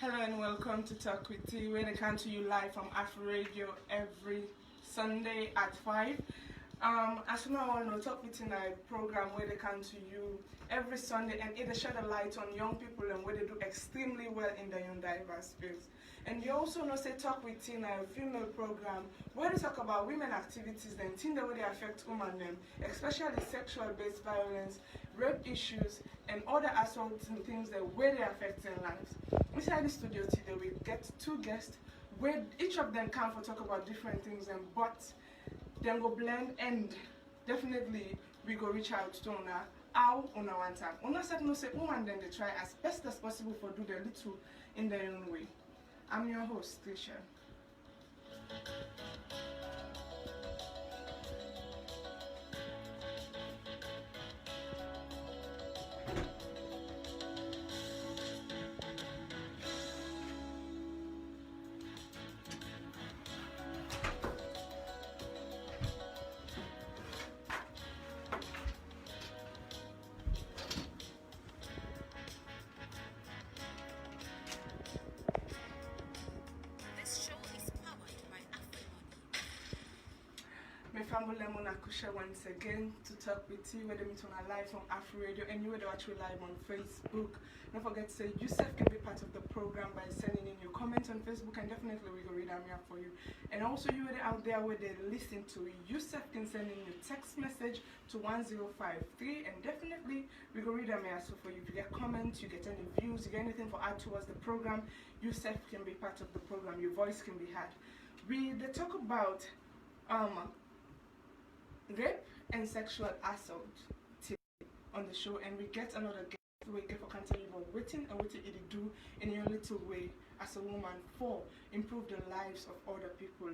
Hello and welcome to Talk with T, where they come to you live from Afro Radio every Sunday at 5. As you all know, Talk with T is a program where they come to you every Sunday and it shed a light on young people and where they do extremely well in the young diverse fields. And you also know, say, Talk with T is a female program where they talk about women activities and things that way they affect women, them, especially sexual-based violence, rape issues, and other assaults and things that way they affect their lives. Inside the studio today, we get two guests where each of them come for talk about different things, and but then go blend and definitely we go reach out to Una how Una one time. Una said no say woman then they try as best as possible for do their little in their own way. I'm your host, Tricia. Once again to talk with you, whether it's on a live on Afro Radio and you whether actually live on Facebook. Don't forget to say Youssef can be part of the program by sending in your comments on Facebook, and definitely we will read them here for you. And also you whether out there where they listen to Youssef can send in your text message to 1053, and definitely we will read them here. So for you, if you get comments, you get any views, you get anything for add towards the program, Youssef can be part of the program. Your voice can be heard. They talk about rape and sexual assault on the show, and we get another guest we get for tell you about what it do in your little way as a woman for improve the lives of other people.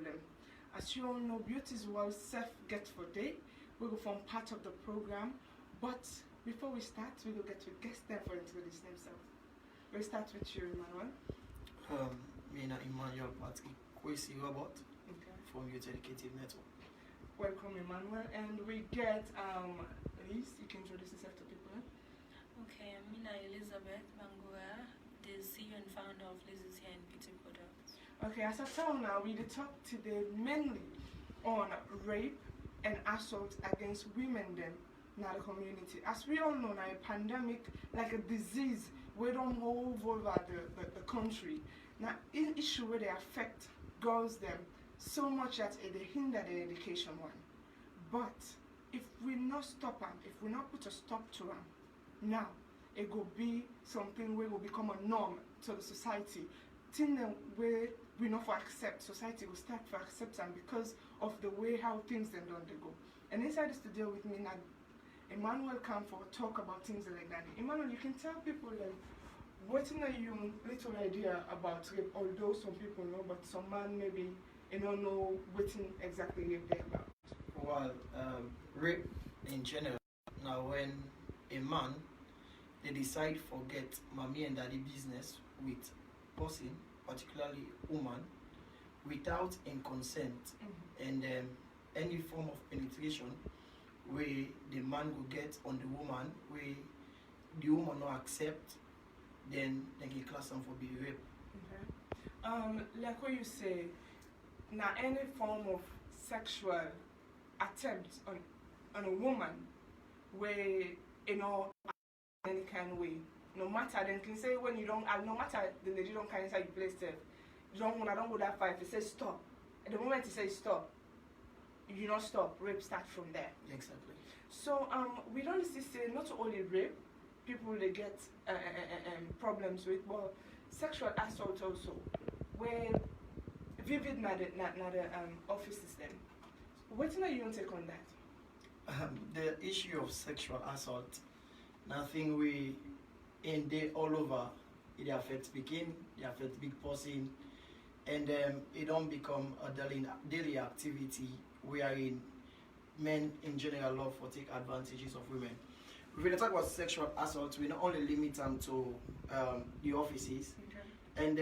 As you all know, beauty is what self get for day. We will form part of the program, but before we start, we will get to guest them for introduce themselves. We'll start with you, Emmanuel. Me na Emmanuel Kwasi Robert from Youth Educative Network. Welcome, Emmanuel, and we get Liz. You can introduce yourself to people. Okay, I'm Mina Elizabeth Bangura, the CEO and founder of Liz's Hair and Beauty Products. Okay, as I tell now, we talk today mainly on rape and assault against women then in the community. As we all know now, a pandemic, like a disease, we don't move over the country. Now, an issue where they affect girls them so much that they hinder their education one. But if we not stop them, if we not put a stop to them, now it will be something where will become a norm to the society. Thing where we not for accept, society will start to accept them because of the way how things then don't they go. And inside the studio with me now, Emmanuel come for talk about things like that. Emmanuel, you can tell people like what's in your little idea about rape, although some people know, but some man maybe you don't know what exactly rape they're about. Well, rape in general, now when a man, they decide forget mommy and daddy business with person, particularly woman, without in consent, and any form of penetration where the man will get on the woman, where the woman not accept, then they can class them for being rape. Okay. Like what you say, now any form of sexual attempt on a woman where any kind of way, no matter then can say when you don't no matter the lady don't kind inside you place there, you don't go that far. If it says stop, at the moment it says stop, you not stop, rape start from there. Exactly. So we don't see say not only rape people they get problems with, but sexual assault also where vivid not the office system. What do you take on that? The issue of sexual assault, nothing we in day all over. It affects begin, it affects big person, and it don't become a daily activity wherein men in general love for take advantages of women. When we talk about sexual assault, we not only limit them to the offices. And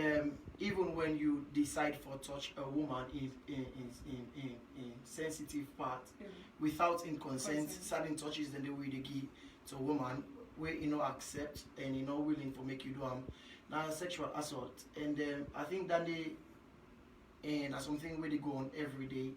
even when you decide for touch a woman in sensitive part, without in consent, certain touches then they will give to a woman, we accept and willing for make you do now sexual assault, and I think that they and that's something where they go on every day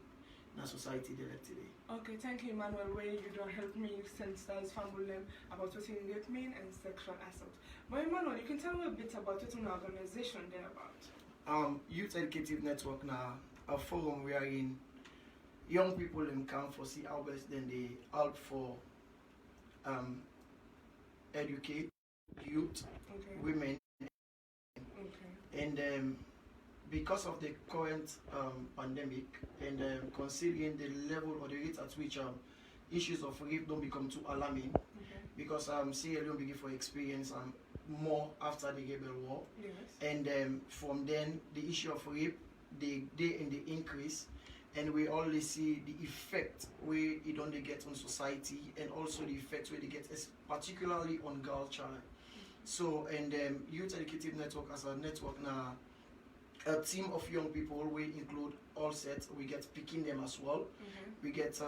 in our society they like today. Okay, thank you, Emmanuel. Where you don't help me sensitize family about what it mean and sexual assault. But Emmanuel, you can tell me a bit about what an organization then about. Youth Educative Network now a forum wherein young people come for see how best then they help for educate youth, Okay. women, Okay. and because of the current pandemic and considering the level or the rate at which issues of rape don't become too alarming, Okay. because Sierra Leone begin for experience more after the rebel war, Yes. and from then the issue of rape they in the increase, and we only see the effect where it only get on society and also the effect where they get particularly on girl child. So and Youth Educative Network as a network now, a team of young people we include all sets, we get picking them as well, we get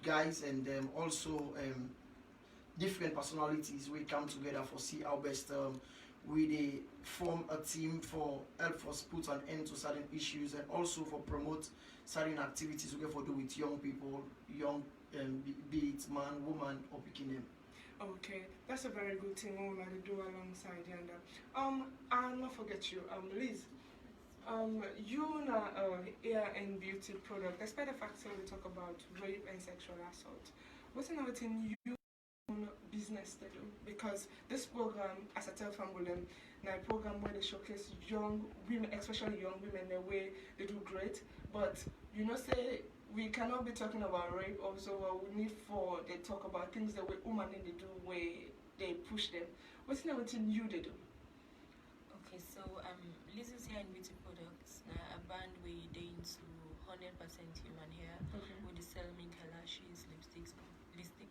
guys and also different personalities we come together for see how best we they form a team for help us put an end to certain issues and also for promote certain activities we get for do with young people, young be it man, woman or picking them. Okay, that's a very good thing we want to do alongside you. And I'll not forget you, Liz. You na hair and beauty product. Despite the fact that we talk about rape and sexual assault, what's another thing you business to do? Because this program, as I tell Fambulim, now a program where they showcase young women, especially young women, the way they do great. But say we cannot be talking about rape. Also, we need for they talk about things that we women they do where they push them. What's another thing you they do? Okay, so Lizzie's Hair and Beauty Products, a brand we they into 100% human hair. Okay. We sell mink eyelashes,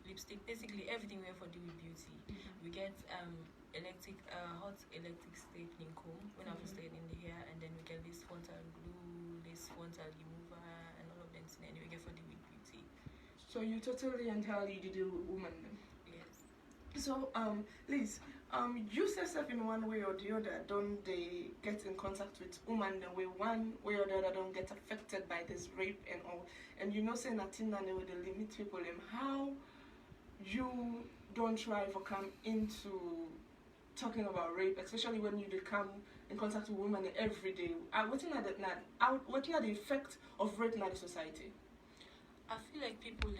lipstick, basically everything we have for do with beauty. We get hot electric stapling comb when I was staying in the hair, and then we get this frontal glue, this frontal remover, and all of them. And we get for the with beauty. So you totally entirely do women then? Yes. So Liz, you yourself in one way or the other don't they get in contact with women the way one way or the other don't get affected by this rape and all, and saying that thing that they would limit people and how you don't try to come into talking about rape, especially when you come in contact with women every day. What are the effect of rape in the society? I feel like people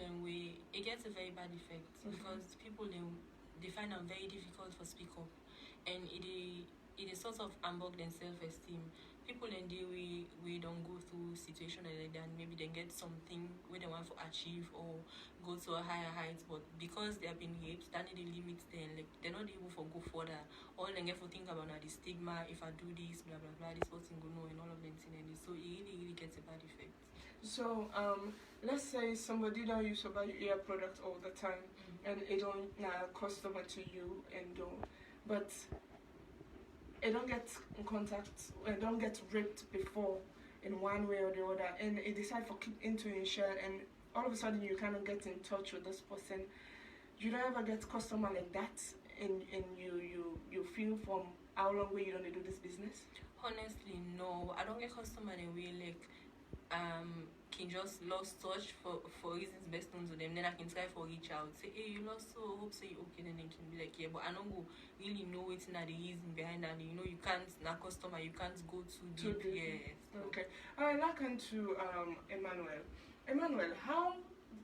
it gets a very bad effect because people they find it very difficult to speak up, and it is sort of hamburg their self-esteem. People we don't go through situations like that, maybe they get something where they want to achieve or go to a higher height, but because they have been raped, that they limit them, like they're not able to go further. All they get to think about now the stigma, if I do this, blah blah blah, this person go know and all of them things, and so it really gets a bad effect. So let's say somebody don't use about your hair product all the time, and it don't customer to you and don't, but it don't get in contact, it don't get raped before in one way or the other, and it decide for keep into insurance, and all of a sudden you kind of get in touch with this person. You don't ever get customer like that, and you feel from how long way you don't do this business? Honestly, no, I don't get customer in a way like can just lost touch for reasons best known to them. Then I can try for reach out, say, hey, you lost, so hope say you okay, then they can be like, yeah, but I don't go really know it's not the reason behind that. You can't not customer, you can't go too deep. Yes. Okay. Alright, now come to Emmanuel. Emmanuel, how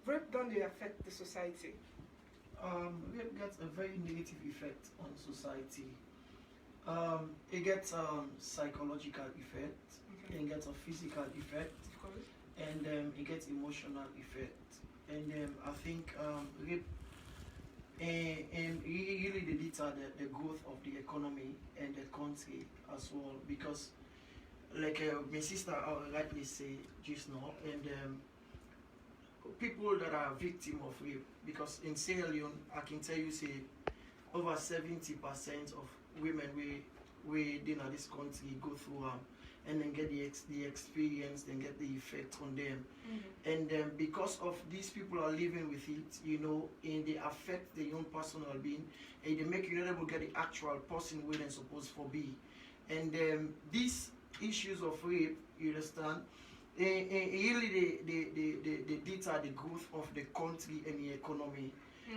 rape don't they affect the society? Rape gets a very negative effect on society. It gets psychological effect, it gets a physical effect, Of course. and it gets emotional effect. And I think rape really they deter the growth of the economy and the country as well, because like my sister rightly say just now, and people that are victim of rape, because in Sierra Leone I can tell you say over 70% of women we in this country go through and then get the experience, then get the effect on them. And because of these people are living with it, and they affect the young person well-being, and they make you not able to get the actual person where they're supposed to be. And these issues of rape, you understand, really they deter the growth of the country and the economy.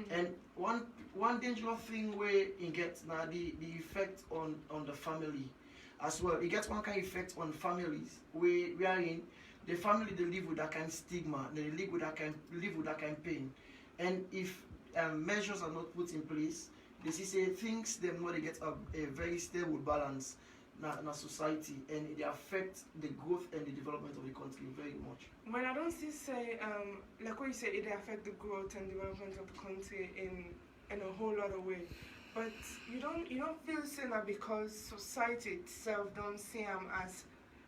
And one dangerous thing where it gets now the effect on the family as well. It gets one kind of effect on families wherein the family they live with that kind of stigma, they live with that kind of pain. And if measures are not put in place, they say things them know they get a very stable balance in a society, and they affect the growth and the development of the country very much. Well, I don't say like what you say, it affect the growth and development of the country in a whole lot of way. But you don't feel say that because society itself don't see them as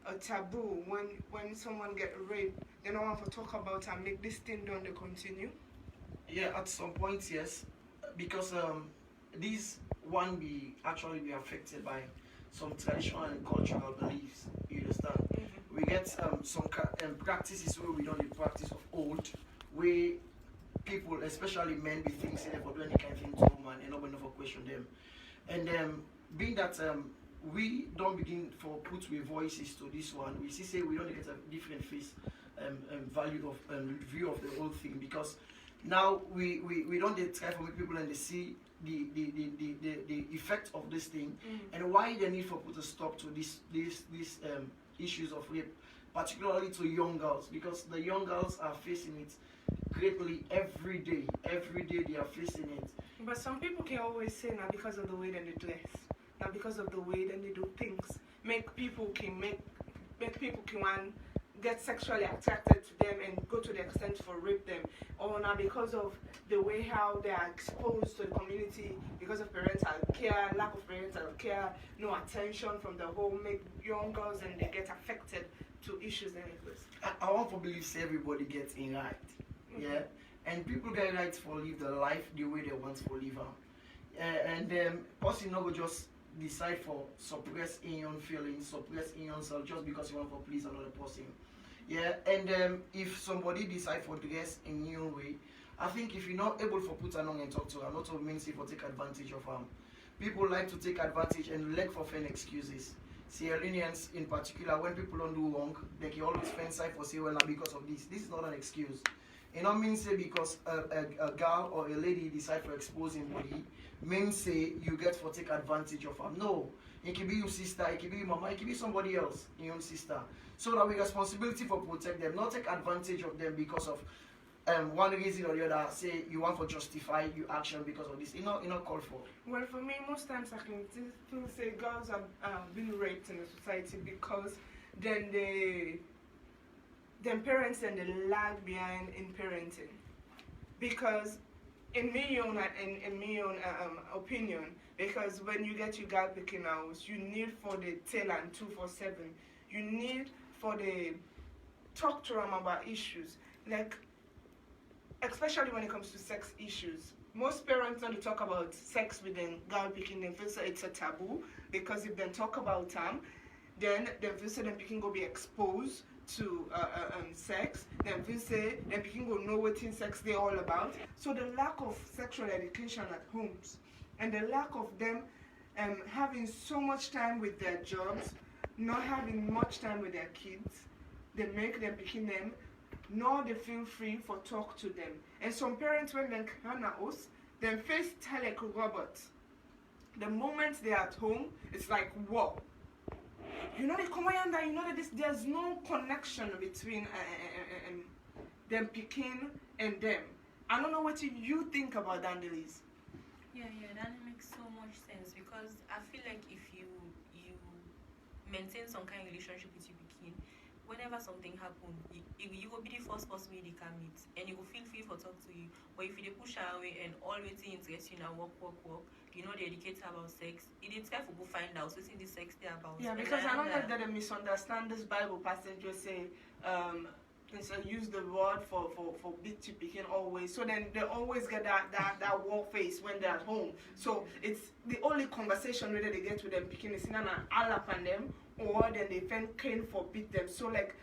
a taboo. When someone get raped, they don't want to talk about and make this thing don't they continue. Yeah, at some point yes, because these one be actually be affected by some traditional and cultural beliefs. You understand? We get some practices where we don't the practice of old, where people, especially men, be thinking say they for do any kind of thing to woman and nobody never question them. And being that we don't begin for put with voices to this one, we see say we don't get a different face value of view of the whole thing, because now we don't try to make people and they see the effect of this thing and why the need for put a stop to these issues of rape, particularly to young girls, because the young girls are facing it greatly every day they are facing it. But some people can always say now because of the way that they dress, now because of the way that they do things, make people can want get sexually attracted to them and go to the extent for rape them, or now because of the way how they are exposed to the community because of parental care, lack of parental care, no attention from the home, make young girls and they get affected to issues and everything. I want to believe say everybody gets in right, yeah, and people get right for live their life the way they want to live and person not go just decide for suppress in your feelings, suppress in yourself just because you want to please another person. Yeah, and if somebody decide for dress in your way, I think if you're not able to put along and talk to her, not to mean say for take advantage of them. People like to take advantage and look for fake excuses. Sierra Leoneans in particular, when people don't do wrong, they can always find side for say, well, now because of this. This is not an excuse. It not mean say because a girl or a lady decide for exposing body, mean say you get for take advantage of her. No. It can be your sister, it can be your mama, it can be somebody else, your own sister. So that we responsibility for protect them, not take advantage of them because of one reason or the other. Say you want to justify your action because of this. It's not called for. Well, for me, most times I can still say girls are being raped in the society because then parents and they lag behind in parenting. Because in my own opinion, because when you get your girl picking house, you need for the tail and 247. You need for the talk to them about issues, like especially when it comes to sex issues. Most parents don't talk about sex with them girl picking. They feel it's a taboo because if they talk about them, then they feel say them picking go be exposed to sex. Then feel say them picking go know what sex they all about. So the lack of sexual education at homes and the lack of them having so much time with their jobs, not having much time with their kids, they make them picking them, nor they feel free for talk to them. And some parents when they can us, then face tell like robots. The moment they're at home, it's like whoa. You know they come and you know that there's no connection between them picking and them. I don't know what you think about that, Delise. Yeah, that makes so much sense because I feel like if you maintain some kind of relationship with your pikin, whenever something happens, you will be the first person they can meet and you will feel free for talk to you. But if you push her away and always interest you in work, you know they educate her about sex, it is time for people find out what's in the sex they about. Yeah, because I don't like that they misunderstand this Bible passage just say use the word for big to begin always. So then they always get that war face when they're at home. So it's the only conversation really they get with them picking is in an all up on them or then they find Cain forbid them. So like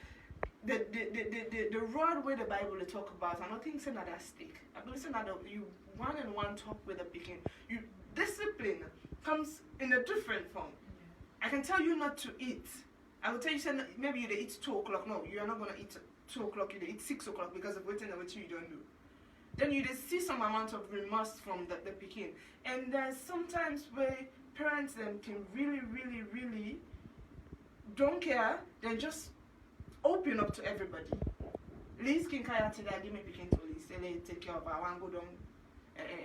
the rod where the Bible they talk about, I don't think it's another stick. I believe it's another you one and one talk with the picking. You discipline comes in a different form. I can tell you not to eat. I will tell you say maybe you eat 2 o'clock. No, you are not gonna eat 2 o'clock, you eat 6 o'clock because of waiting what you don't do. Then you see some amount of remorse from the picking. And there's sometimes where parents them can really don't care, they just open up to everybody. Liz can carry out today, give me picking to Liz, say let take care of I want to go down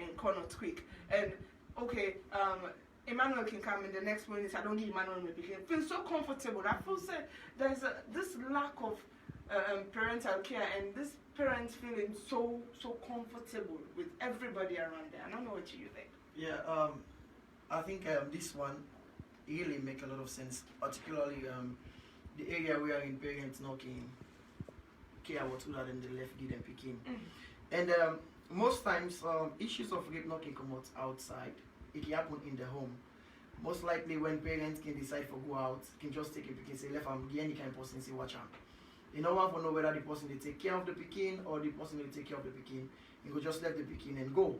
and corner quick. And okay, Emmanuel can come in the next minute, I don't give Emmanuel my picking. Feel so comfortable. I feel say there's this lack of parental care and this parents feeling so comfortable with everybody around there. I don't know what you think. Yeah, I think this one really make a lot of sense, particularly the area where in parents knocking care what to that and the left give them picking. And most times issues of rape knocking come out outside. It can happen in the home. Most likely when parents can decide to go out, can just take a picking, say left and give any kind of person say watch out. You don't want to know whether the person they take care of the picking or the person they take care of the picking. You could just let the picking and go.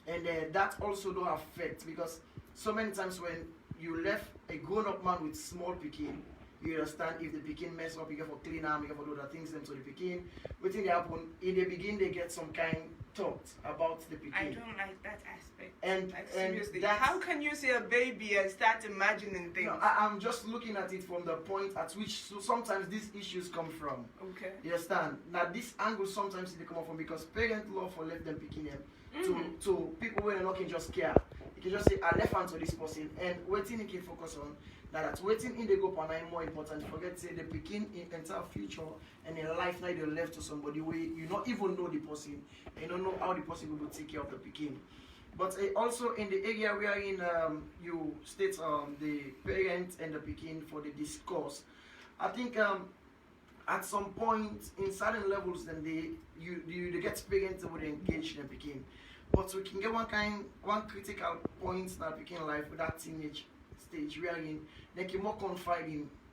And that also don't affect because so many times when you left a grown-up man with small picking, you understand if the picking mess up, you get for clean arm, you get for do other things them to the picking. Within they happen in the beginning they get some kind thought about the picking. I don't like that aspect. And like, seriously, that's, how can you see a baby and start imagining things? No, I'm just looking at it from the point at which sometimes these issues come from. Okay. You understand? Now this angle sometimes they come up from because parent love for left them picking them to people where they're not can just care. You can just say I left hand to this person and waiting you can focus on that waiting in the group and more important. Forget say the picking in entire future and in life now they left to somebody where you not even know the person, you don't know how the person will take care of the picking. But also in the area wherein you state the parent and the picking for the discourse, I think at some point in certain levels then they get parents that would engage the picking. But we can get one critical point that picking life with that teenage stage wherein they can more confide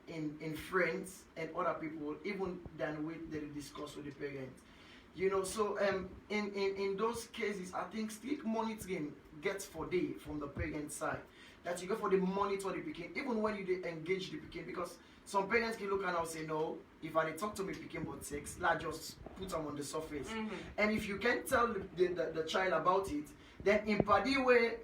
in friends and other people even than with the discuss with the parents. You know, so in those cases, I think strict monitoring gets for day from the parent side. That you go for the monitor the picking, even when you engage the picking, because some parents can look and say, no, if I talk to me picking about sex, let's just put them on the surface. And if you can't tell the child about it, then in party where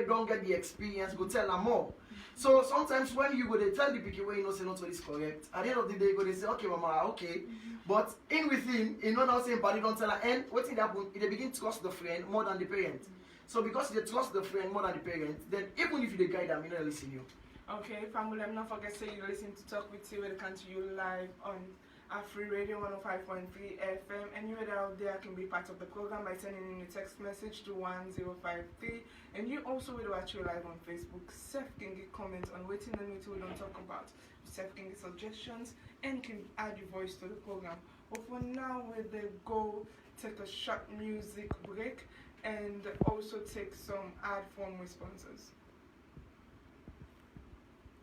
don't get the experience, go tell them more. So sometimes when you go to tell the picking where you know say not is correct, at the end of the day you go to say, okay mama, okay. But in within, you know now saying party don't tell her, and what's it happen? They begin to trust the friend more than the parent. So because they trust the friend more than the parent, then even if you guide them, you know listen you. Okay, family, I'm not forget say you listen to Talk with you, welcome to you live on Free Radio 105.3 FM, and you out there can be part of the program by sending in a text message to 1053, and you also will watch you live on Facebook. Seth can get comments on what in the meeting we don't talk about. Seth can get suggestions and can add your voice to the program. But for now, we'll go take a short music break and also take some ad from responses.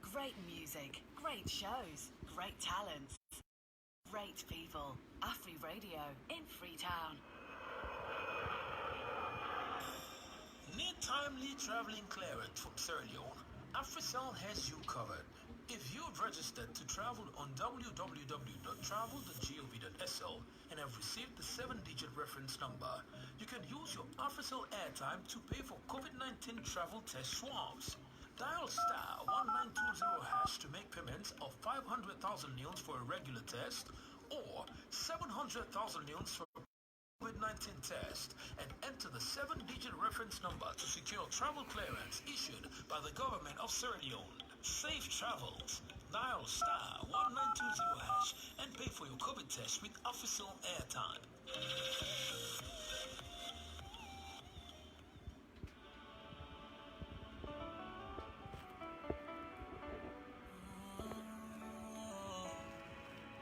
Great music, great shows, great talents, great people. Free Radio in Freetown. Need timely traveling clearance from Sierra Leone? AfriCell has you covered. If you've registered to travel on www.travel.gov.sl and have received the 7-digit reference number, you can use your AfriCell airtime to pay for COVID-19 travel test swabs. Dial star 1920 # to make payments of 500,000 nils for a regular test or 700,000 nils for a COVID-19 test and enter the 7-digit reference number to secure travel clearance issued by the government of Sierra Leone. Safe travels. Dial star 1920 # and pay for your COVID test with AfriCell airtime.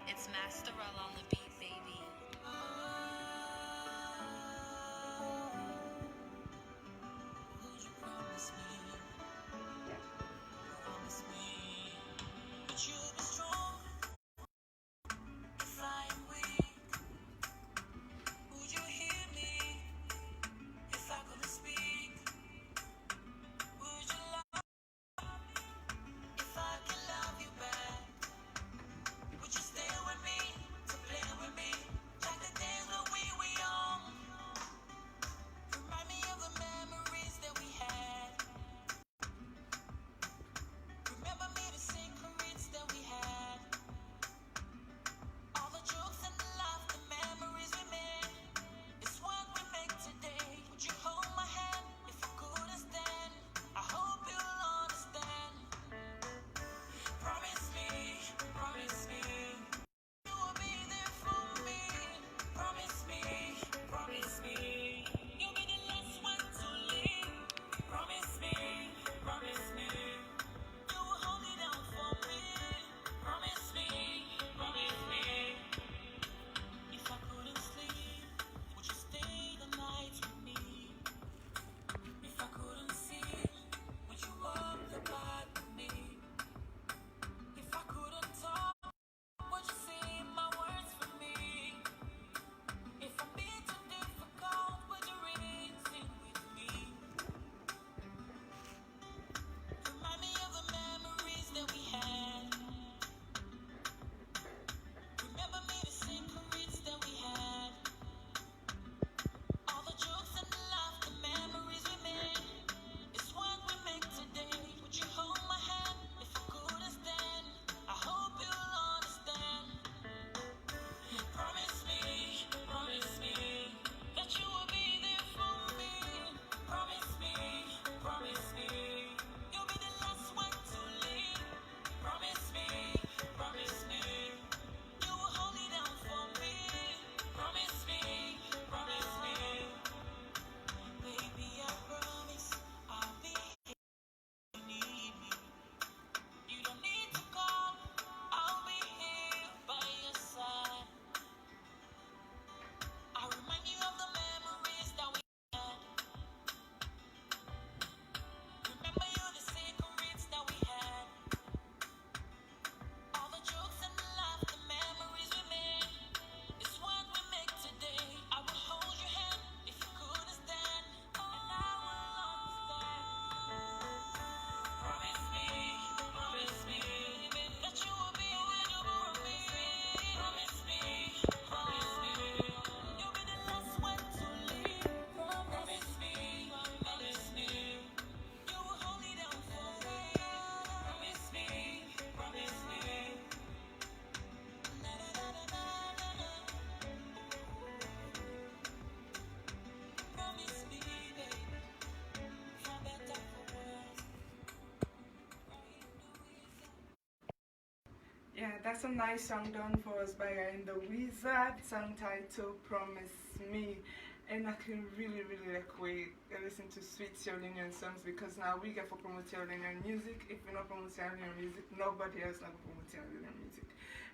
It's Master Roll on the beat, baby. Would you promise me that you'll that's a nice song done for us by In the Wizard, song titled Promise Me. And I can really like wait and listen to sweet Sierra Leonean songs, because now we get for promote Sierra Leonean music. If we not promote Sierra Leonean music, nobody else not promote Sierra Leonean music.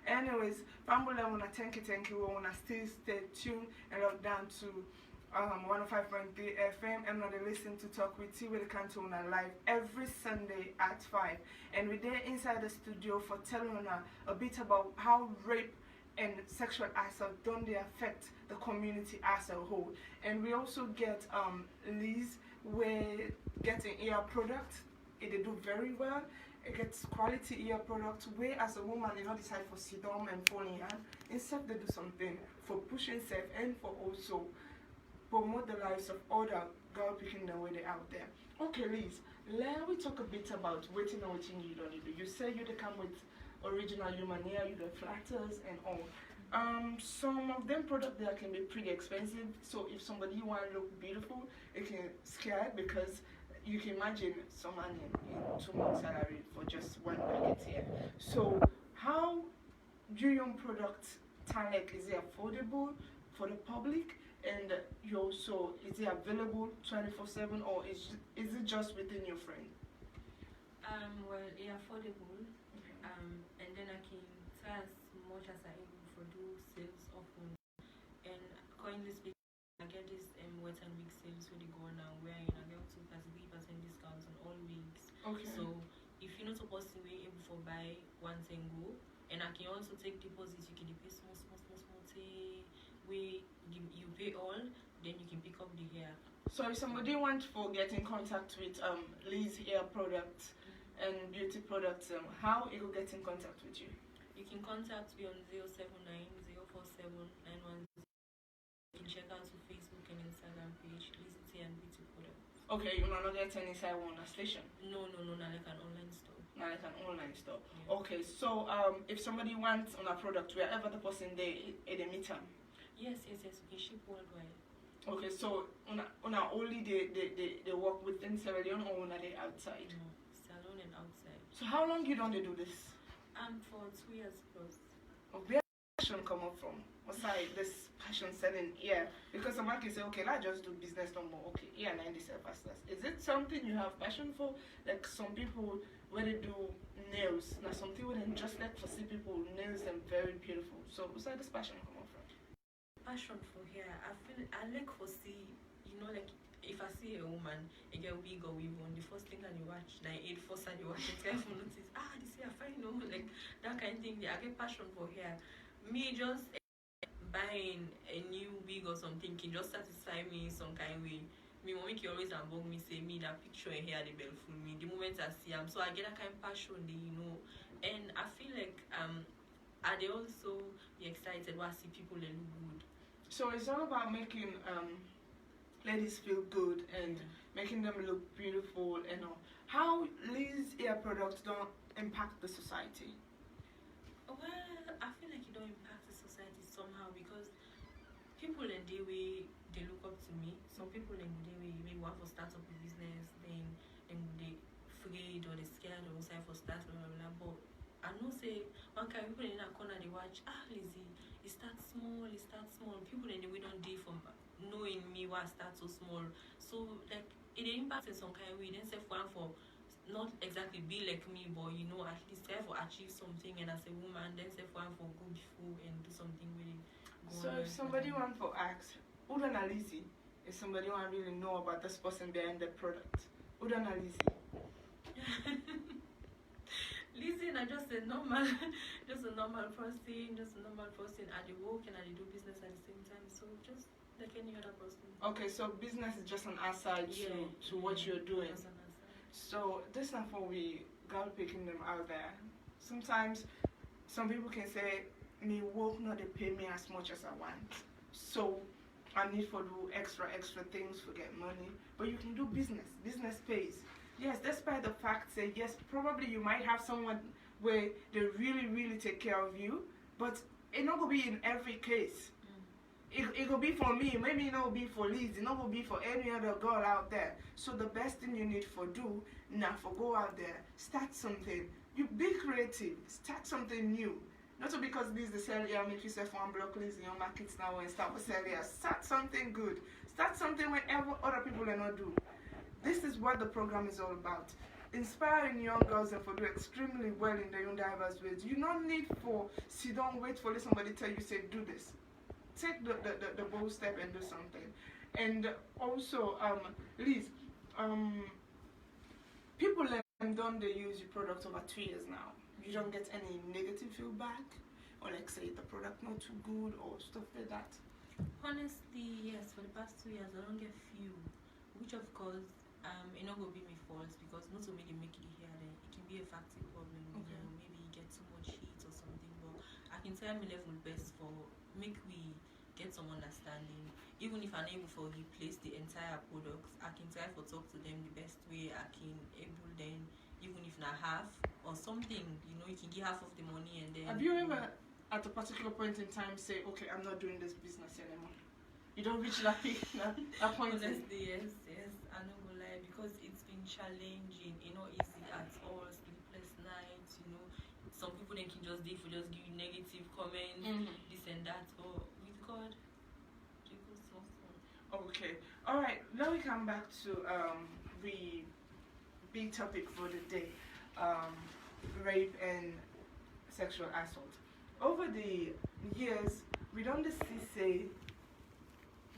Anyways, Family, I wanna thank you. We wanna still stay tuned and log down to 105.3 FM. I'm not listen to Talk with you with the Cantona live every Sunday at 5. And we're there inside the studio for telling a bit about how rape and sexual assault don't they affect the community as a whole. And we also get Liz, we're getting ear product. They do very well. It gets quality ear product where as a woman they not decide for sit down and fall in hand. Instead they do something for pushing self and for also promote the lives of other girl picking the way they out there. Okay, Liz, let we talk a bit about waiting on what you don't do. You say you come with original human hair, you the flatters and all. Some of them products there can be pretty expensive, so if somebody want to look beautiful, it can scare, because you can imagine someone in 2 months salary for just one packet here. So how do your product talent, is it affordable for the public, and you also, is it available 24/7, or is it just within your friend? Well, it's affordable. And then I can try as much as I able for do sales often. And currently speaking, I get this wet and wig sales really going now, where I get up to 33% discounts on all wigs. Okay. So if you're not supposed to be able to buy one thing go, and I can also take deposits, you can pay small way you pay all, then you can pick up the hair. So if somebody wants to get in contact with Liz hair products and beauty products, how you will get in contact with you? You can contact me on 079-047-910. You can check out the Facebook and Instagram page, Liz Hair and Beauty Products. Okay, you not get any side on a station? No, not like an online store. Not like an online store. Yeah. Okay, so if somebody wants on a product, wherever the person they meet them. Yes, we can ship worldwide. Okay, so only they work within Sierra Leone, or they outside? No, salon and outside. So how long you don't they do this? For 2 years plus. Where passion come up from? Aside this passion selling here, because someone can say, okay, let's just do business no more. Okay, yeah, 97 fastest. Is it something you have passion for? Like some people when they do nails, now something when they just like for see people nails them very beautiful. So aside this passion come up from? Passion for hair. I like for see, like if I see a woman, a girl wig or weave on, the first thing that you watch, like it first time you watch it, I notice, this hair fine, like that kind of thing. I get passion for hair. Me just buying a new wig or something can just satisfy me some kind of way. Me mommy can always unbug me, say me that picture and hair the bell for me. The moment I see them, so I get that kind of passion, and I feel like I they also be excited when I see people they look good. So it's all about making ladies feel good and making them look beautiful and all. How Liz hair products don't impact the society? Well, I feel like it don't impact the society somehow, because people in the way they look up to me. Some people in the way maybe want to start up a business, then they afraid or they scared or say for start blah blah blah. But I know say one kind of people in a corner they watch Lizzie. It starts small. People in the way don't day from knowing me why I start so small. So like it impacts in some kind of way. Then say one for not exactly be like me, but at least try for achieve something, and as a woman, then say one for go before and do something really. So if somebody want to ask, who don't Lizzie? If somebody want to really know about this person behind the product, who don't Lizzie? Lizzie, I just a normal person. I do work and I do business at the same time. So just like any other person. Okay, so business is just an aside to what you're doing. So this is not for we girl picking them out there. Sometimes some people can say, me work not they pay me as much as I want. So I need to do extra things to get money. But you can do business. Business pays. Yes, despite the fact that yes, probably you might have someone where they really take care of you, but it not gonna be in every case. It could be for me, maybe it not be for Liz, it not gonna be for any other girl out there. So the best thing you need for do now for go out there, start something. You be creative, start something new. Not so because this the sell here, make yourself one block list in your markets now and start with sell here. Start something good. Start something whenever other people are not do. This is what the program is all about. Inspiring young girls and for do extremely well in their own diverse ways. You don't need for sit down, wait for somebody tell you say do this. Take the bold step and do something. And also, Liz, people don't they use your product over 2 years now. You don't get any negative feedback, or like say the product not too good or stuff like that. Honestly, yes, for the past 2 years I don't get few, which of course it not gonna be my fault because not so many make it here then it can be a factory problem, Okay. you know, maybe you get too much heat or something, but I can try my level best for make we get some understanding. Even if I'm able for replace the entire products, I can try for talk to them the best way I can able then, even if not half or something, you know, you can give half of the money and then Have you ever, at a particular point in time, say, okay, I'm not doing this business anymore? You don't reach that peak, that point. honestly, yes, I don't go lie because it's been challenging, you know, easy at all, sleepless nights, you know. Some people they can just give you negative comments, this and that, but with God, give us something. Okay. All right. Now we come back to the big topic for the day, rape and sexual assault. Over the years, we don't see say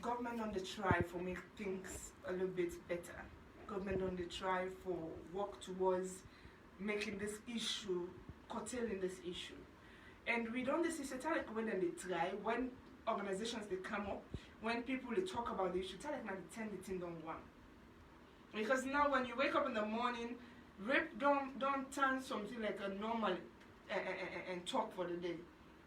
government on the try for make things a little bit better. Government on the try for work towards making this issue, curtailing this issue. And we don't see satanic when they try, when organizations they come up, when people they talk about the issue, tell like now the 10 the thing don't want. Because now when you wake up in the morning, rape don't turn something like a normal and talk for the day.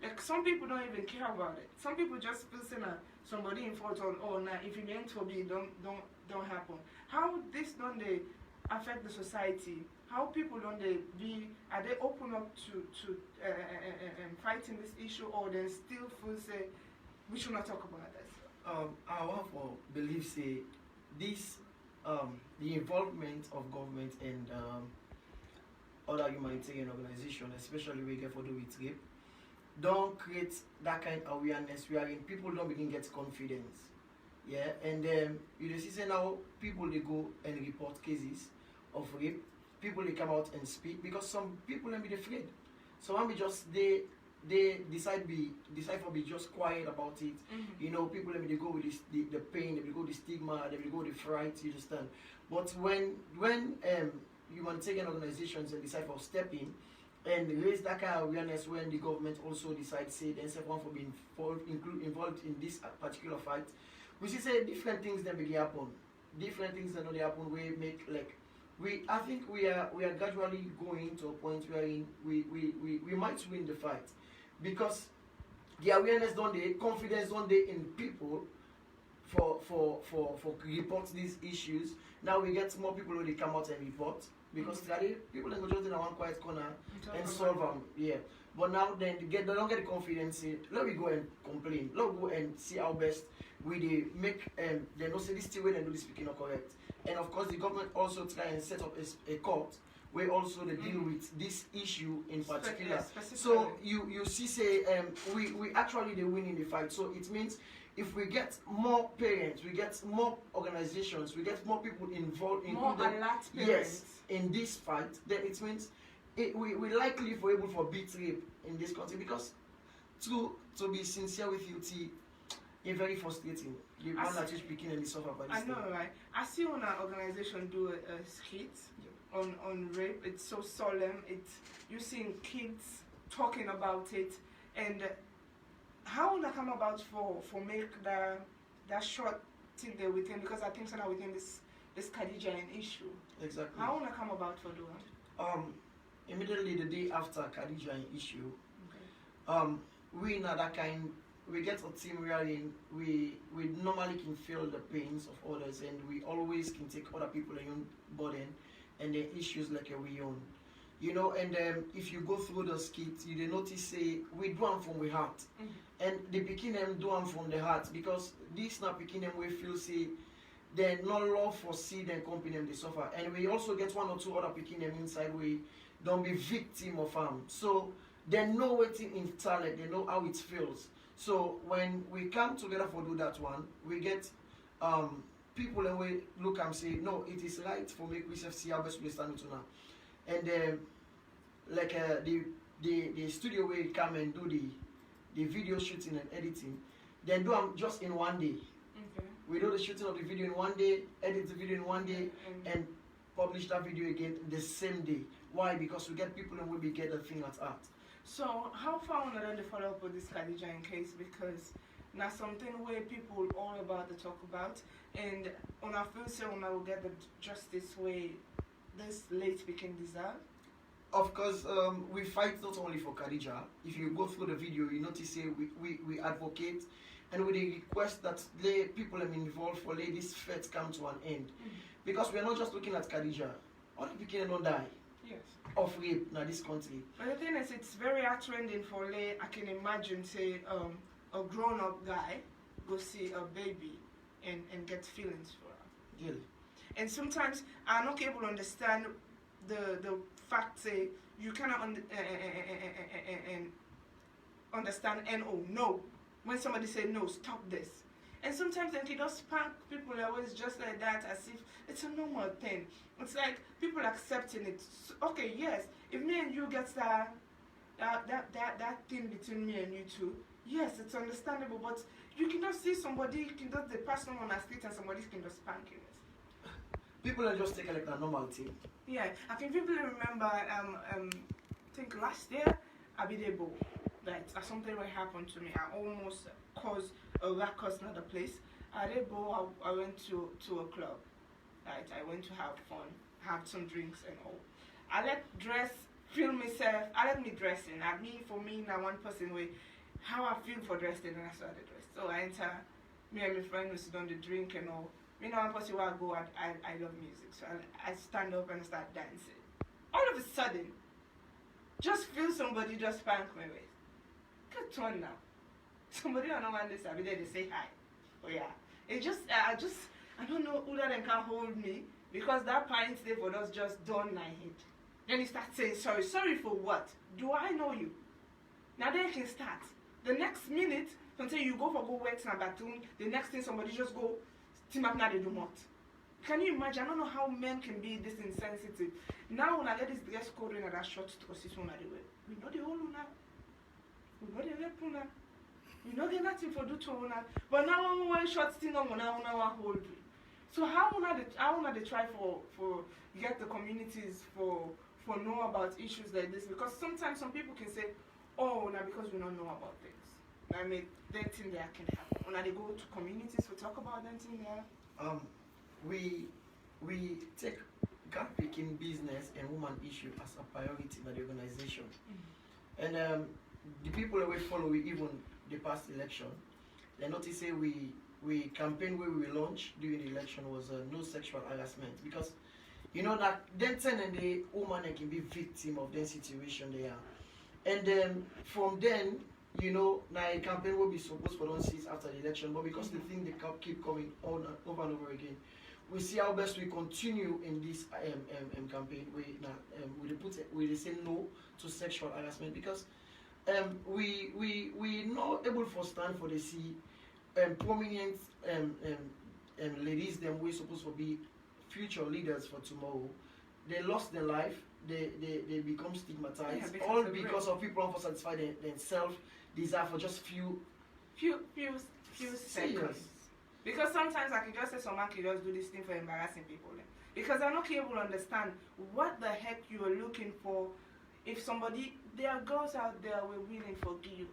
Like some people don't even care about it. Some people just feel saying somebody in fault on now if you meant for me don't happen. How this don't they affect the society? How people don't they be are they open up to fighting this issue or they still feel say we should not talk about this? I want for believe say this the involvement of government and other humanitarian organizations, especially we get for do with rape, don't create that kind of awareness wherein people don't begin get confidence. Yeah, and you see say now people they go and report cases of rape. People they come out and speak because some people may be afraid. So when we just they decide for be just quiet about it. You know, people they go with the pain, they go with the stigma, they go with the fright. You understand? But when humanitarian organizations and decide for stepping and raise that kind of awareness, when the government also decides say themselves want for being involved in this particular fight, we see say different things that begin happen. Different things that only happen we make like I think we are gradually going to a point where we might win the fight because the awareness don't they, confidence don't they in people for report these issues. Now we get more people who they come out and report because today people go just in one quiet corner and solve them. Yeah. But now then they don't get the confidence. Let me go and complain. Let me go and see how best we make they don't say this thing way they do this speaking not correct. And of course the government also try and set up a court where also they deal with this issue in particular. So you see say we actually they win in the fight. So it means if we get more parents, we get more organizations, we get more people involved in in this fight, then it means we likely for able for beat rape in this country because to be sincere with you, T, it's very frustrating. The one that is speaking and suffer by this I know, right? I see when an organization do a skit on rape. It's so solemn. You're seeing kids talking about it, and how will that come about for make that short thing there within? Because I think so now within this Khadija issue. Exactly. How will that come about for doing? Immediately the day after Khadija issue, we in that kind. We get a team wherein we normally can feel the pains of others and we always can take other people own burden and their issues like we own. You know, and if you go through the skit, you notice say we do them from the heart. And they begin them do them from the heart because this not picking them we feel say they not love for see them company them they suffer. And we also get one or two other picking them inside we don't be victim of harm. So they know waiting in talent, they know how it feels. So when we come together for do that one, we get people and we look and say, no, it is right for make we see how best we stand to now. And like the studio where come and do the video shooting and editing, then do them just in one day. Okay. We do the shooting of the video in one day, edit the video in one day, and publish that video again the same day. Why? Because we get people and we get the thing at art. So how far on the follow up with this Khadija in case, because now something where people all about to talk about, and on our first say on I will get the justice way this late became deserved. Of course, we fight not only for Khadija. If you go through the video, you notice say we advocate and we request that people involved for this fate come to an end. Because we are not just looking at Khadija. All the people don't die. Yes. Of rape in this country. But the thing is, it's very trending for I can imagine, say, a grown-up guy go see a baby and get feelings for her. Really? And sometimes I'm not able to understand the fact, say, you cannot understand no. When somebody say no, stop this. And sometimes they just spank people always just like that, as if it's a normal thing. It's like people accepting it. Okay, yes, if me and you get that thing between me and you two, yes, it's understandable. But you can just see somebody, you can just pass someone on the street and somebody can just spank you. People are just taking like a normal thing. Yeah, I can vividly remember. I think last year, Abidebo, that something will happen to me. I almost caused a ruckus in another place. Abidebo, I went to a club. Right, I went to have fun, have some drinks and all. I let feel myself. I let me dress in. For me, now one person way, how I feel for dressing, and I started dress. So I enter. Me and my friend was done the drink and all. Me know one person where I go. I love music, so I stand up and start dancing. All of a sudden, just feel somebody just spank my waist. Get turn now. Somebody on the one this, I be there to say hi. Oh yeah. It just I don't know who that can hold me, because that pint there for us just done my head. Then he starts saying sorry. Sorry for what? Do I know you? Now then can start. The next minute, until you go wet in a bathroom, the next thing somebody just go team up now they do not. Can you imagine? I don't know how men can be this insensitive. Now when I get this dress code in that short trousers on the way, we know the whole now. We know the left now. We know there's nothing for do to now. But now when we short thing on now hold you. So how wanna they try for get the communities for know about issues like this? Because sometimes some people can say, oh, now because we don't know about things. I mean, that thing there can happen. When they go to communities to talk about that thing there. We take gap picking business and woman issue as a priority in the organization. And the people that we follow, even the past election, they notice say we campaign where we launch during the election was no sexual harassment, because you know that then and the woman can be victim of the situation they are. And then from then, you know, now a campaign will be supposed for don't cease after the election, but because the thing they keep coming on over and over again, we see how best we continue in this campaign. We say no to sexual harassment, because we not able to stand for the prominent ladies them we supposed to be future leaders for tomorrow. They lost their life. They become stigmatized, all because of people who satisfy themselves desire for just few seconds. Because sometimes I can just say someone can just do this thing for embarrassing people. Because I'm not able to understand what the heck you are looking for. If somebody, there are girls out there who are willing to forgive you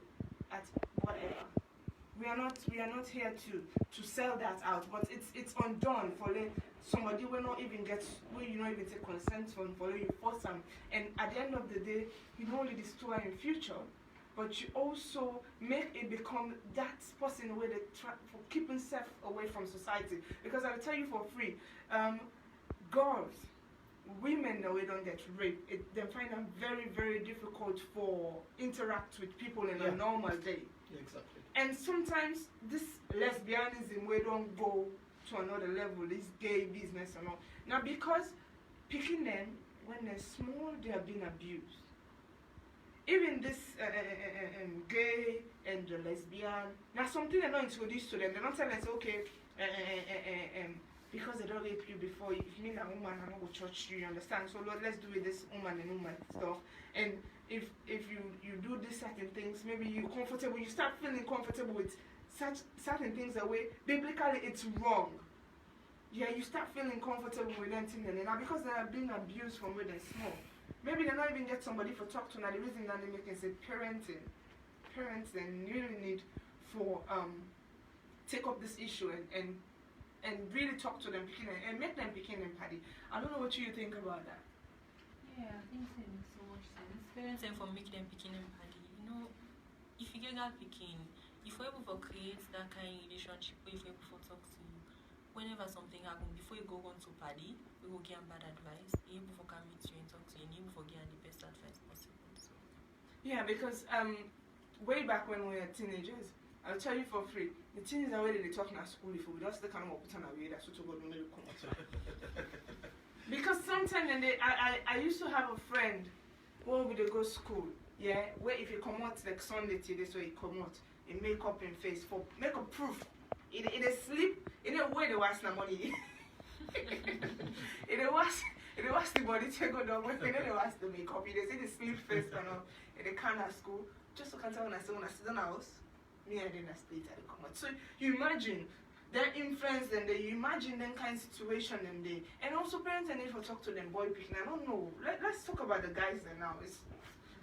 at whatever. We are not here to sell that out, but it's undone for somebody will not even get, will you not even take consent from for you force them, and at the end of the day, you not only destroy in future, but you also make it become that person where they try for keeping self away from society. Because I will tell you for free, girls, women that we don't get raped, they find them very, very difficult for interact with people in a normal day. Yeah, exactly. And sometimes this lesbianism we don't go to another level, this gay business and all. Now because picking them when they're small, they are being abused. even this gay and the lesbian, now something they're not introduced to them. They're not telling us, okay, because they don't rape you before, if me and a woman, I'm not going to touch you, you understand? So let's do with this woman and woman stuff. And if you do these certain things, maybe you're comfortable, you start feeling comfortable with such certain things that way, biblically it's wrong. Yeah, you start feeling comfortable with them things, and now because they are being abused from when they're small. Maybe they not even get somebody for talk to. Now the reason that they make is parenting. Parents then really need for take up this issue and really talk to them and make them begin empathy. I don't know what you think about that. Yeah, I think it makes so much sense. Parents and for make them picking empathy. You know, if you get that picking, if you're able to create that kind of relationship where if you're able to talk to you, whenever something happens, before you go on to party, we will give bad advice. You're able to come meet you and talk to you, and you're able to give the best advice possible. So. Yeah, because way back when we were teenagers, I'll tell you for free, the teens are already talking at school if we just the kind of put on away that's what we're going to come. Because sometimes I used to have a friend who would go school, yeah, where if you come out like Sunday today, so he come out, he make up in face for make a proof. It is sleep, in a way they waste the money. It was the body take go down when they wash the makeup. They say the sleep face and all in the kind of school. Just to can tell when I sit in the house, me and then I stay at the come out. So you imagine their influence and you imagine them kind of situation and also parents and if I talk to them boy picking, I don't know. Let's talk about the guys then now. It's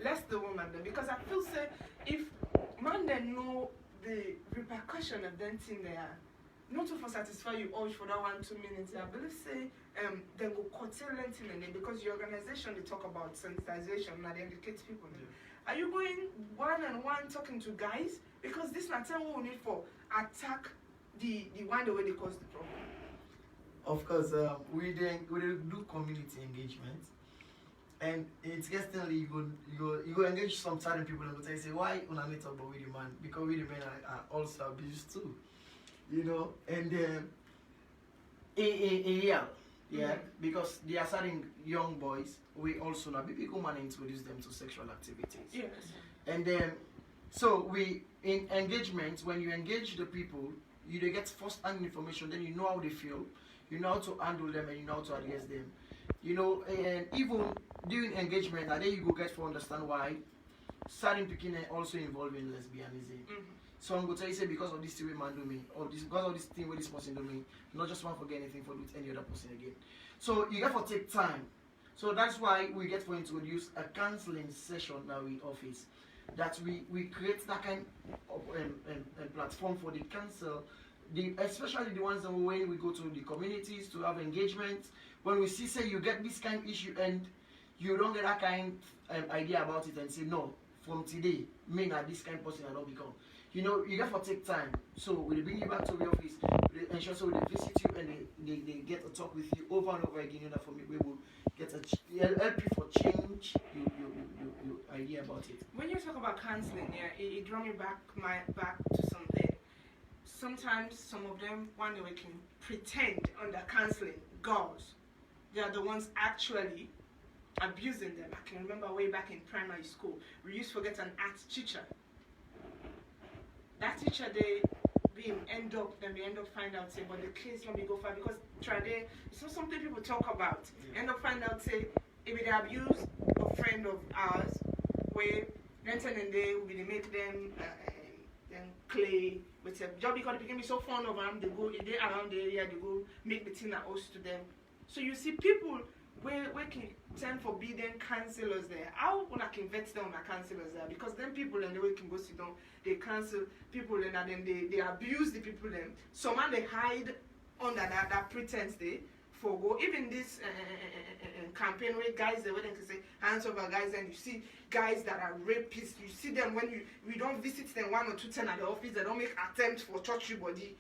less the woman then because I feel say if man then know the repercussion of them thing they are. Not to for satisfy you all for that 1-2 minutes. I believe say then go curtail anything and because your organization they talk about sensitization and they educate people. Yeah. Are you going one-on-one talking to guys? Because this not time we need for attack the one the way they cause the problem. Of course, we do community engagement, and it's instantly you go engage some certain people and go say why una meet up with the man because we the men are also abused too, you know, and yeah, because they are certain young boys. We also now big woman introduce them to sexual activities. Yes. And then so we in engagement when you engage the people. You get first-hand information, then you know how they feel, you know how to handle them, and you know how to address them. You know, and even during engagement, and then you go get to understand why certain people also involved in lesbianism. Mm-hmm. So I'm going to say because of this thing man do me, or this because of this thing where this person do me, not just want to forget anything for with any other person again. So you got to take time. So that's why we get to introduce a counseling session now in office. That we create that kind of platform for the council, especially the ones that when we go to the communities to have engagement, when we see say you get this kind of issue and you don't get that kind of idea about it and say no, from today, me not this kind of person I don't become. You know, you have to take time. So we bring you back to the office, they ensure so they visit you and they get to talk with you over and over again. You know, for me, we will get help you for change your idea about it. When you talk about counseling, yeah, it draw me back to something. Sometimes some of them one day we can pretend under counseling girls. They are the ones actually abusing them. I can remember way back in primary school, we used to get an art teacher. That teacher they end up find out say but the case not be go far because it's not something people talk about. Yeah. End up find out say if they abuse a friend of ours where then and they will be they make them clay with a job because they can be so fond of them, they go if they around the area they go make the thing that host to them. So you see people where can tend for be them counselors there. How una can vet them on counselors there? Because then people and the way can go sit down, they cancel people and then they abuse the people them. Some man they hide under that pretense they forgo. Even this campaign where guys they can say hands over guys and you see guys that are rapists, you see them when we don't visit them 1 or 2 times at the office, they don't make attempts for touch your body.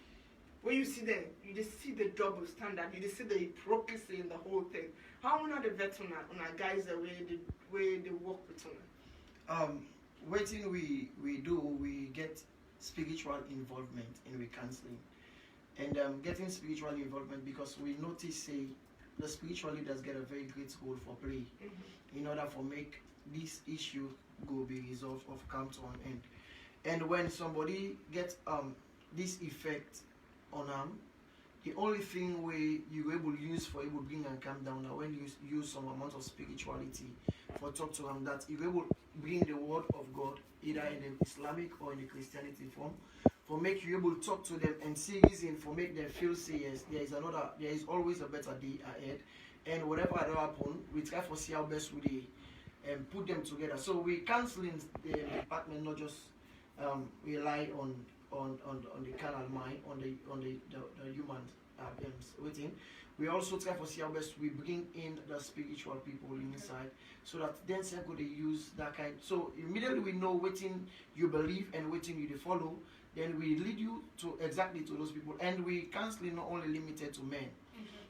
When you see them, you just see the double standard, you just see the hypocrisy in the whole thing. How are the vets on guys the way they work with them? Waiting we do, we get spiritual involvement in the counseling. And getting spiritual involvement because we notice say the spiritual leaders get a very great role for play in order for make this issue go be resolved or come to an end. And when somebody gets this effect on them, the only thing we you able to use for able bring and calm down now when you use some amount of spirituality for talk to them that you able bring the word of God either in the Islamic or in the Christianity form for make you able to talk to them and see reason for make them feel say yes there is always a better day ahead, and whatever that happen we try for see how best we put them together. So we counseling the department not just rely on the carnal mind, on the human waiting. We also try to see how best we bring in the spiritual people inside, so that then say go they use that kind. So immediately we know waiting you believe and waiting you to follow. Then we lead you to exactly to those people, and we counseling not only limited to men.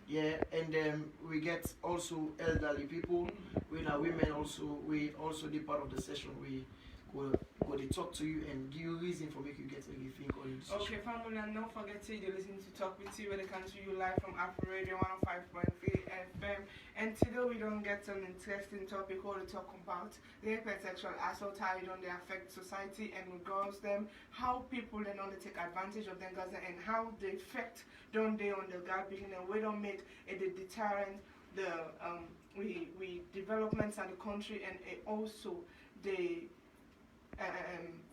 Yeah, and we get also elderly people. We are women also. We also the part of the session we go they talk to you and give you reason for make you get everything or you decision. Okay, family, and don't forget to listen to Talk With You, where they come to you live from Afro Radio 105.3 FM. And today we don't get an interesting topic all to talk about rape and sexual assault, how it don't they affect society and regards them, how people then only take advantage of them girls, and how the effect don't they on the girl beginning, and we don't make it a deterrent the we developments in the country, and it also the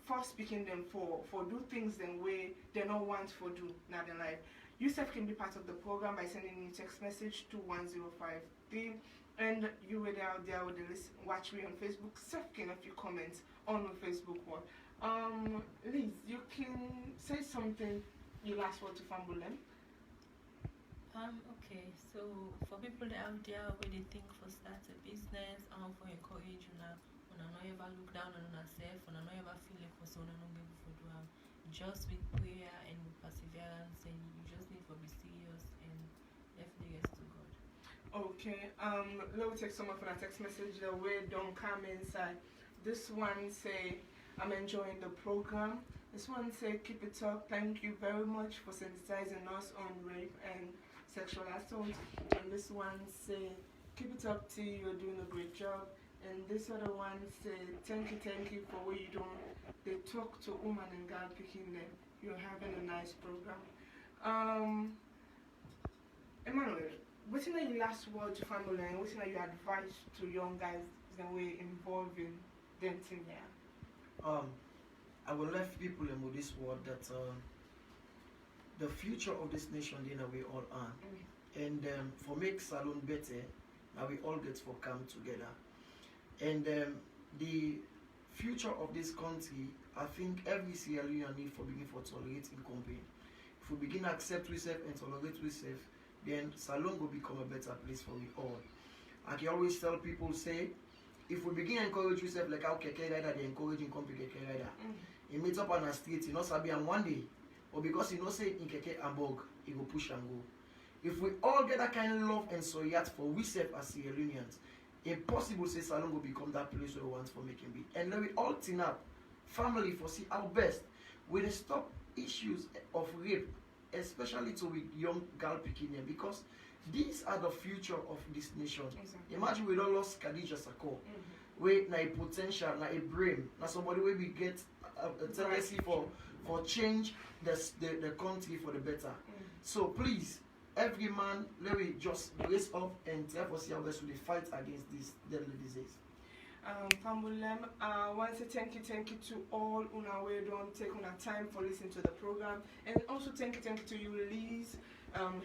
for speaking them for do things them way they don't want for do now in life. You self can be part of the program by sending me a text message to 1053, and you will out there with the listen, watch me on Facebook. Self can a few comments on the Facebook wall. Liz, you can say something. You last word to Fambulen. Okay, so for people out there where they think for start a business, for encourage you now. When I never look down on yourself, when I never feel like for someone not able to do just with prayer and with perseverance, and you just need to be serious and definitely yes to God. Okay, let me take someone for that text message the way don't come inside. This one say I'm enjoying the program. This one say keep it up. Thank you very much for sensitizing us on rape and sexual assault. And this one say keep it up, T, you're doing a great job. And this other one say thank you for what you doing. They talk to woman and girl picking them. You're having a nice program. Emmanuel, what's your last word to family and what's your advice to young guys the way involving them in there? I will let people with this word that the future of this nation in a way all are. And for make Salon better, now we all get for come together. And the future of this country, I think every Sierra Leonean need for begin for tolerating company. If we begin to accept ourselves and tolerate ourselves, then Salon will become a better place for we all. I can always tell people, say, if we begin to encourage ourselves like how Keke Rider, they encouraging company Keke Rider. He meets up on a street, you know, Sabi, and one day, or because you know, say in Keke Ambog, he will push and go. If we all get that kind of love and solidarity for ourselves as Sierra Leoneans, impossible say Salon will become that place where we want for making it. And then we all team up, family for see our best. We stop issues of rape, especially to with young girl picking them, because these are the future of this nation. Exactly. Imagine we don't lost Khadija Sako. We na a potential, na a brain, na somebody where we get a tendency for change the country for the better. So please, every man, let me just raise up and therefore see how best we fight against this deadly disease. Pambulem, once thank you to all una way don't take una time for listening to the program, and also thank you to you Liz,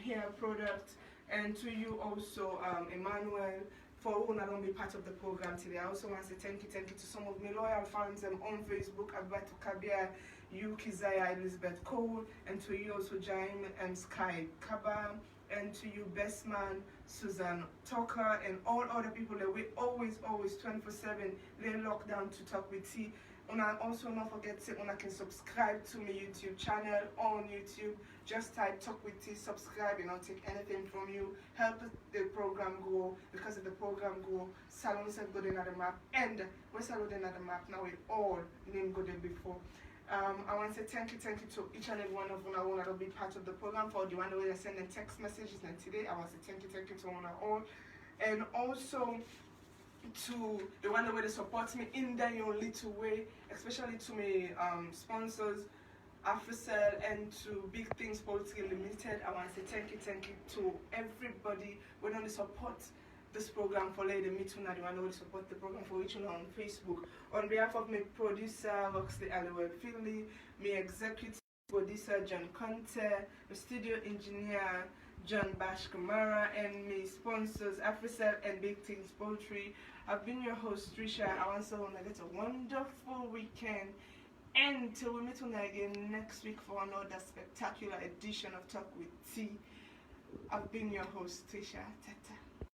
hair product, and to you also Emmanuel for una don't be part of the program today. I also want to say thank you to some of my loyal fans on Facebook, Abatu Kabia, you Kizaya, Elizabeth Cole, and to you also Jaime and Sky Kaba, and to you best man Susan Tucker, and all other people that we always 24/7 lay lockdown to talk with T. And I also not forget to una can subscribe to my YouTube channel on YouTube. Just type Talk with T, subscribe, and I'll take anything from you. Help the program grow, because if the program grow, Salon said go in at the map, and we Salon in at the map now we all name go there before. I want to say thank you to each and every one of you that will be part of the program. For the one that will send text messages, and today I want to say thank you to one and all, and also to the one that will support me in their own little way, especially to my sponsors, AfriCell, and to Big Things Politically Limited. I want to say thank you to everybody who don't support this program for Lady Me too, the one who support the program for each one on Facebook. On behalf of my producer, Roxley Aliwell Finley, my executive producer, John Conte, my studio engineer, John Bash Kamara, and my sponsors, AfriCell and Big Things Poultry. I've been your host, Tricia. I want to get a wonderful weekend. And till we meet again next week for another spectacular edition of Talk with T. I've been your host, Tricia. Tata.